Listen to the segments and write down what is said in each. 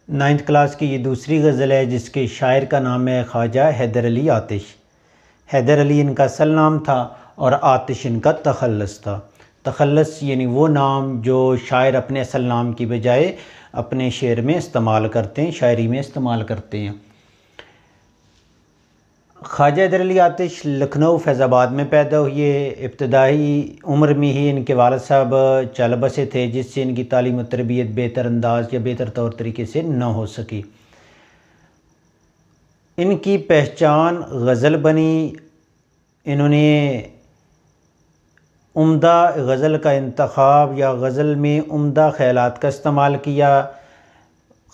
9th class की ये दूसरी गज़ल है जिसके शायर का नाम है ख्वाजा हैदर अली आतिश। हैदर अली इनका असल नाम था और आतिश इनका तखल्लुस था। तखल्लुस यानी वो नाम जो शायर अपने असल नाम की बजाय अपने शेर में इस्तेमाल करते हैं, शायरी में इस्तेमाल करते हैं। ख्वाजा हैदर अली आतिश लखनऊ फैज़ाबाद में पैदा हुए। इब्तदाई उम्र में ही इनके वालिद साहब चल बसे थे, जिससे इनकी तालीम और तरबियत बेहतर अंदाज या बेहतर तौर तरीके से न हो सकी। इनकी पहचान गज़ल बनी। इन्होंने उम्दा गज़ल का इंतखाब या गज़ल में उम्दा ख़यालात का इस्तेमाल किया।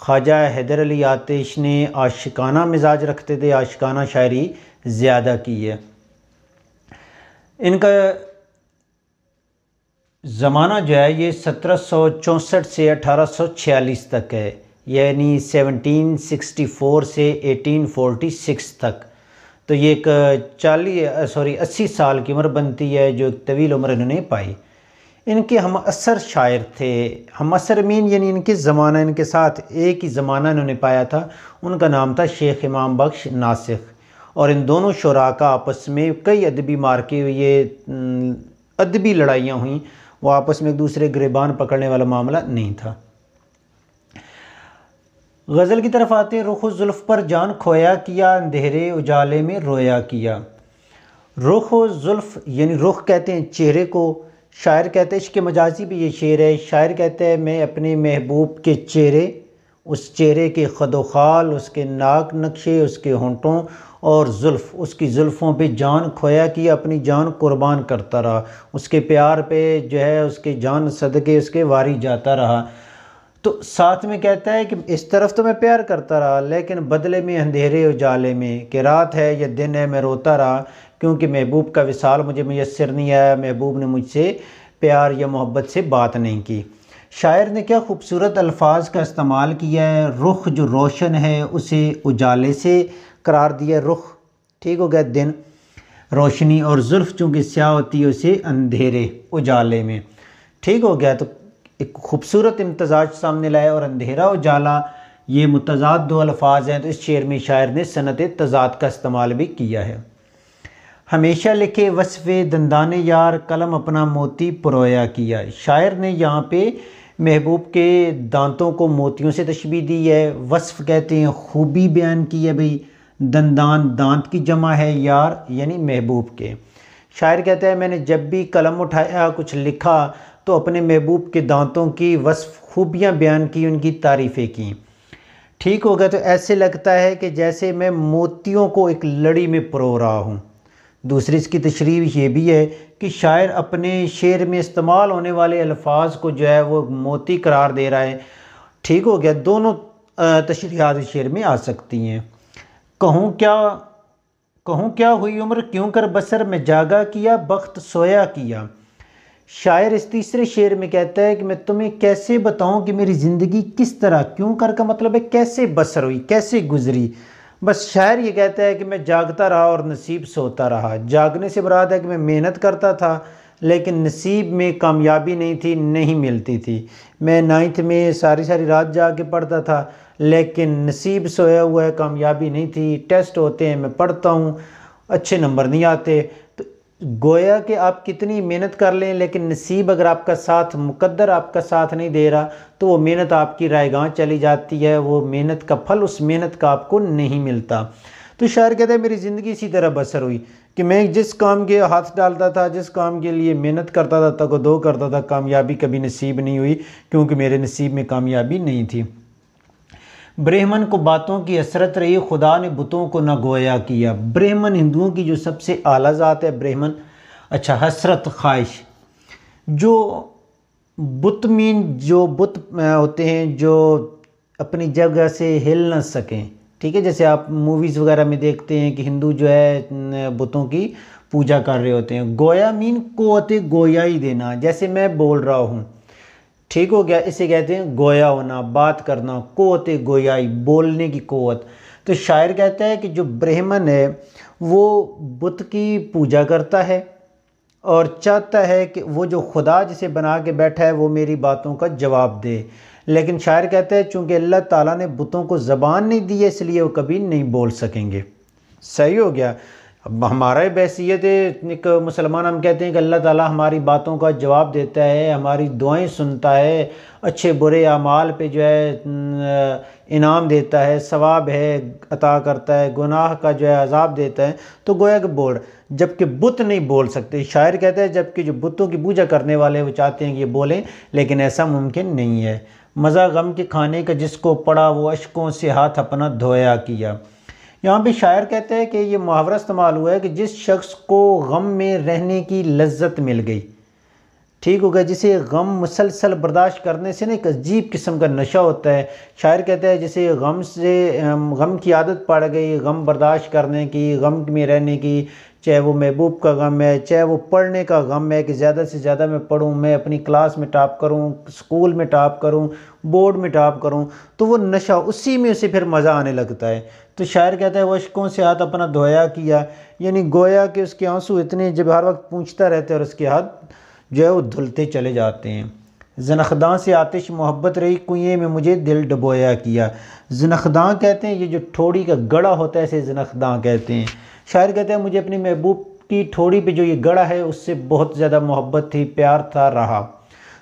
ख्वाजा हैदर अली आतिश ने आशिकाना मिजाज रखते थे, आशिकाना शायरी ज़्यादा की है। इनका ज़माना जो है ये 1764 से 1846 तक है, यानी 1764 से 1846 तक। तो ये एक 80 साल की उम्र बनती है, जो एक तवील उम्र इन्होंने पाई। इनके हम असर शायर थे। हम असर मीन यानी इनके ज़माना, इनके साथ एक ही ज़माना इन्होंने पाया था। उनका नाम था शेख इमाम बख्श नासिख। और इन दोनों शुरा का आपस में कई अदबी मार्के हुए, अदबी लड़ाइयाँ हुई। वो आपस में एक दूसरे गिरबान पकड़ने वाला मामला नहीं था। गज़ल की तरफ आते हैं। रुख जुल्फ़ पर जान खोया किया, अंधेरे उजाले में रोया किया। रुख जुल्फ़ यानी रुख कहते हैं चेहरे को। शायर कहते हैं, इसके मजाजी भी ये शेर है। शायर कहते हैं मैं अपने महबूब के चेहरे, उस चेहरे के खदोखाल, उसके नाक नक्शे, उसके होंठों और जुल्फ़, उसकी जुल्फ़ों पे जान खोया किया, अपनी जान कुर्बान करता रहा। उसके प्यार पे जो है उसके जान सदके उसके वारी जाता रहा। तो साथ में कहता है कि इस तरफ तो मैं प्यार करता रहा, लेकिन बदले में अंधेरे उजाले में, कि रात है या दिन है, मैं रोता रहा, क्योंकि महबूब का विसाल मुझे मुयस्सर नहीं आया। महबूब ने मुझसे प्यार या मोहब्बत से बात नहीं की। शायर ने क्या खूबसूरत अल्फाज का इस्तेमाल किया है। रुख जो रोशन है उसे उजाले से करार दिया, रुख ठीक हो गया दिन, रोशनी, और जुल्फ़ चूँकि स्याह होती है उसे अंधेरे उजाले में ठीक हो गया। तो एक खूबसूरत इम्तजाज सामने लाया। और अंधेरा उजाला ये मुतज़ाद दो अल्फाज हैं, तो इस शेर में शायर ने सनत तज़ाद का इस्तेमाल भी किया है। हमेशा लिखे वस्फ़े दंदाने यार, कलम अपना मोती परोया किया। शायर ने यहाँ पे महबूब के दांतों को मोतियों से तशबीह दी है। वस्फ़ कहते हैं खूबी बयान की है भाई। दंदान दांत की जमा है, यार यानी महबूब के। शायर कहता है मैंने जब भी कलम उठाया कुछ लिखा तो अपने महबूब के दांतों की वस्फ़ खूबियाँ बयान की, उनकी तारीफ़ें की। ठीक हो गया। तो ऐसे लगता है कि जैसे मैं मोतियों को एक लड़ी में परो रहा हूँ। दूसरी इसकी तशरीह ये भी है कि शायर अपने शेर में इस्तेमाल होने वाले अल्फाज को जो है वो मोती करार दे रहा है। ठीक हो गया। दोनों तशरीहात शेर में आ सकती हैं। कहूँ क्या हुई उम्र क्यों कर बसर, में जागा किया बख्त सोया किया। शायर इस तीसरे शेर में कहता है कि मैं तुम्हें कैसे बताऊं कि मेरी ज़िंदगी किस तरह, क्यों कर का मतलब है कैसे बसर हुई, कैसे गुजरी। बस शायर ये कहता है कि मैं जागता रहा और नसीब सोता रहा। जागने से मुराद है कि मैं मेहनत करता था लेकिन नसीब में कामयाबी नहीं मिलती थी। मैं 9th में सारी रात जाके पढ़ता था लेकिन नसीब सोया हुआ है, कामयाबी नहीं थी। टेस्ट होते हैं, मैं पढ़ता हूँ, अच्छे नंबर नहीं आते। तो गोया कि आप कितनी मेहनत कर लें लेकिन नसीब अगर आपका साथ, मुकद्दर आपका साथ नहीं दे रहा, तो वो मेहनत आपकी रायगां चली जाती है। वो मेहनत का फल उस मेहनत का आपको नहीं मिलता। तो शायर कहता है मेरी ज़िंदगी इसी तरह बसर हुई कि मैं जिस काम के हाथ डालता था, जिस काम के लिए मेहनत करता था, तगदो करता था, कामयाबी कभी नसीब नहीं हुई, क्योंकि मेरे नसीब में कामयाबी नहीं थी। ब्राह्मण को बातों की हसरत रही, खुदा ने बुतों को न गोया किया। ब्राह्मण हिंदुओं की जो सबसे आला ज़ात है ब्राह्मण। अच्छा, हसरत ख्वाहिश, जो बुत मीन जो बुत होते हैं जो अपनी जगह से हिल न सकें। ठीक है, जैसे आप मूवीज़ वगैरह में देखते हैं कि हिंदू जो है बुतों की पूजा कर रहे होते हैं। गोया मीन कोते गोया ही देना, जैसे मैं बोल रहा हूँ। ठीक हो गया। इसे कहते हैं गोया होना, बात करना, कोते गोयाई, बोलने की कोवत। तो शायर कहता है कि जो ब्राह्मण है वो बुत की पूजा करता है और चाहता है कि वो जो खुदा जिसे बना के बैठा है वो मेरी बातों का जवाब दे, लेकिन शायर कहते हैं चूँकि अल्लाह ताला ने बुतों को ज़बान नहीं दी है इसलिए वो कभी नहीं बोल सकेंगे। सही हो गया। अब हमारा ही बैसियत है, एक मुसलमान हम कहते हैं कि अल्लाह ताला हमारी बातों का जवाब देता है, हमारी दुआएं सुनता है, अच्छे बुरे अमाल पे जो है इनाम देता है, सवाब है अता करता है, गुनाह का जो है अजाब देता है, तो गोया कि बोल, जबकि बुत नहीं बोल सकते। शायर कहते हैं जबकि जो बुतों की पूजा करने वाले वो चाहते हैं कि ये बोलें, लेकिन ऐसा मुमकिन नहीं है। मज़ा गम के खाने का जिसको पड़ा वो अशकों से हाथ अपना धोया किया। यहाँ पे शायर कहते हैं कि ये मुहावरा इस्तेमाल हुआ है कि जिस शख्स को गम में रहने की लज्जत मिल गई, ठीक हो गया, जिसे गम मुसलसल बर्दाश्त करने से ना एक अजीब किस्म का नशा होता है। शायर कहते हैं जैसे गम की आदत पड़ गई, गम बर्दाश्त करने की, गम में रहने की, चाहे वो महबूब का गम है, चाहे वो पढ़ने का गम है कि ज़्यादा से ज़्यादा मैं पढ़ूँ, मैं अपनी क्लास में टॉप करूँ, स्कूल में टॉप करूँ, बोर्ड में टॉप करूँ, तो वो नशा उसी में उसे फिर मज़ा आने लगता है। तो शायर कहता है वो अशकों से हाथ अपना धोया किया, यानी गोया कि उसके आंसू इतने जब हर वक्त पूंछता रहते हैं और उसके हाथ जो है वो धुलते चले जाते हैं। ज़नख़दां से आतिश मोहब्बत रही, कुएँ में मुझे दिल डुबोया किया। ज़नख़दां कहते हैं ये जो ठोड़ी का गड़ा होता है इसे ज़नख़दां कहते हैं। शायर कहते हैं मुझे अपनी महबूब की ठोड़ी पे जो ये गड़ा है उससे बहुत ज़्यादा मोहब्बत थी, प्यार था, रहा।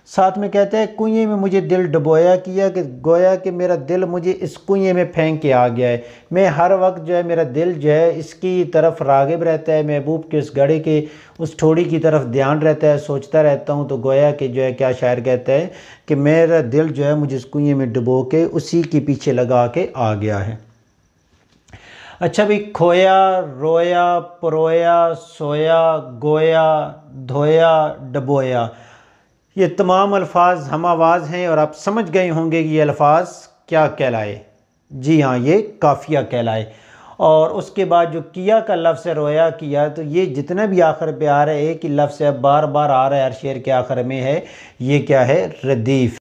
साथ में कहते हैं कुएँ में मुझे दिल डुबोया किया, कि गोया कि मेरा दिल मुझे इस कुएँ में फेंक के आ गया है। मैं हर वक्त जो है मेरा दिल जो है इसकी तरफ राग़िब रहता है, महबूब के उस गड़े के उस ठोड़ी की तरफ ध्यान रहता है, सोचता रहता हूँ। तो गोया कि जो है क्या शायर कहता है कि मेरा दिल जो है मुझे इस कुएँ में डुबो के उसी के पीछे लगा के आ गया है। अच्छा भाई, खोया, रोया, परोया, सोया, गोया, धोया, डबोया, ये तमाम अल्फाज हम आवाज़ हैं और आप समझ गए होंगे कि ये अल्फाज क्या कहलाए। जी हाँ, ये काफ़िया कहलाए। और उसके बाद जो किया का लफ्ज़ है, रोया किया, तो ये जितना भी आखिर पे आ रहा है एक ही लफ्ज़ है, बार बार आ रहा है हर शेर के आखिर में है, ये क्या है, रदीफ़।